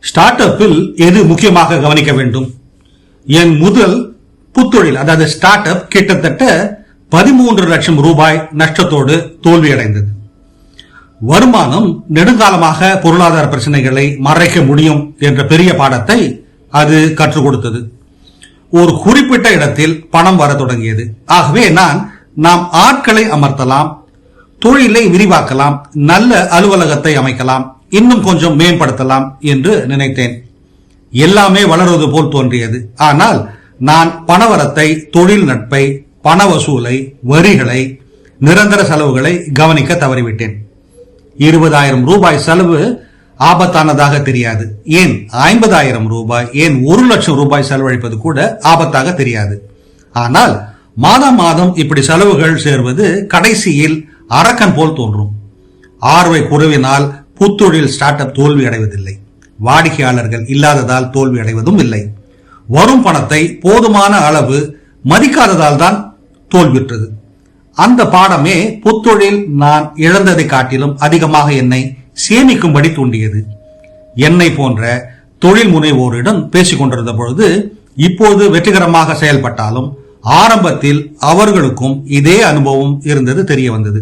Start அப்பில் எது முக்கியமாக கவனிக்க வேண்டும்? என் முதல் புத்தொழில் அதாவது ஸ்டார்ட் அப் கிட்டத்தட்ட 13 லட்சம் ரூபாய் நஷ்டத்தோடு தோல்வியடைந்தது. வருமானம் நெடுங்காலமாக பொருளாதார பிரச்சனைகளை மறைக்க முடியும் என்ற பெரிய பாடத்தை அது கற்றுக் கொடுத்தது. ஒரு குறிப்பிட்ட இடத்தில் பணம் வர தொடங்கியது. ஆகவே நாம் ஆட்களை அமர்த்தலாம், தொழிலை விரிவாக்கலாம், நல்ல அலுவலகத்தை அமைக்கலாம், இன்னும் கொஞ்சம் மேம்படுத்தலாம் என்று நினைத்தேன். எல்லாமே வளருவது போல் தோன்றியது. ஆனால் நான் பணவரத்தை, தொழில் நட்பை, பண வசூலை, வரிகளை, நிரந்தர செலவுகளை கவனிக்க தவறிவிட்டேன். 20,000 ரூபாய் செலவு ஆபத்தானதாக தெரியாது. ஏன் 50,000 ரூபாய், ஏன் 1 லட்சம் ரூபாய் செலவழிப்பது கூட ஆபத்தாக தெரியாது. ஆனால் மாதம் மாதம் இப்படி செலவுகள் சேர்வது கடைசியில் அரக்கன் போல் தோன்றும். ஆர்வை குறைவினால் புத்தொழில் ஸ்டார்ட் அப் தோல்வி அடைவதில்லை. வாடிக்கையாளர்கள் இல்லாததால் தோல்வி அடைவதும் இல்லை. வரும் பணத்தை போதுமான அளவு மதிக்காததால் தான் தோல்வியுற்றது. அந்த பாடமே புத்தொழில் நான் இழந்ததை காட்டிலும் அதிகமாக என்னை சேமிக்கும்படி தூண்டியது. என்னை போன்ற தொழில் முனைவோரிடம் பேசிக் கொண்டிருந்த பொழுது இப்போது வெற்றிகரமாக செயல்பட்டாலும் ஆரம்பத்தில் அவர்களுக்கும் இதே அனுபவம் இருந்தது தெரிய வந்தது.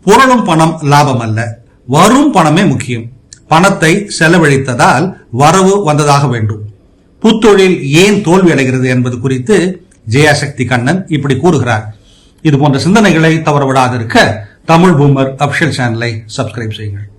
பொருளும் பணம் லாபம் அல்ல, வரும் பணமே முக்கியம். பணத்தை செலவழித்ததால் வரவு வந்ததாக வேண்டும். புத்தொழில் ஏன் தோல்வி அடைகிறது என்பது குறித்து ஜெயாசக்தி கண்ணன் இப்படி கூறுகிறார். இது போன்ற சிந்தனைகளை தவறவிடாதிருக்க தமிழ் பூமர் அபிஷியல் சேனலை சப்ஸ்கிரைப் செய்யுங்கள்.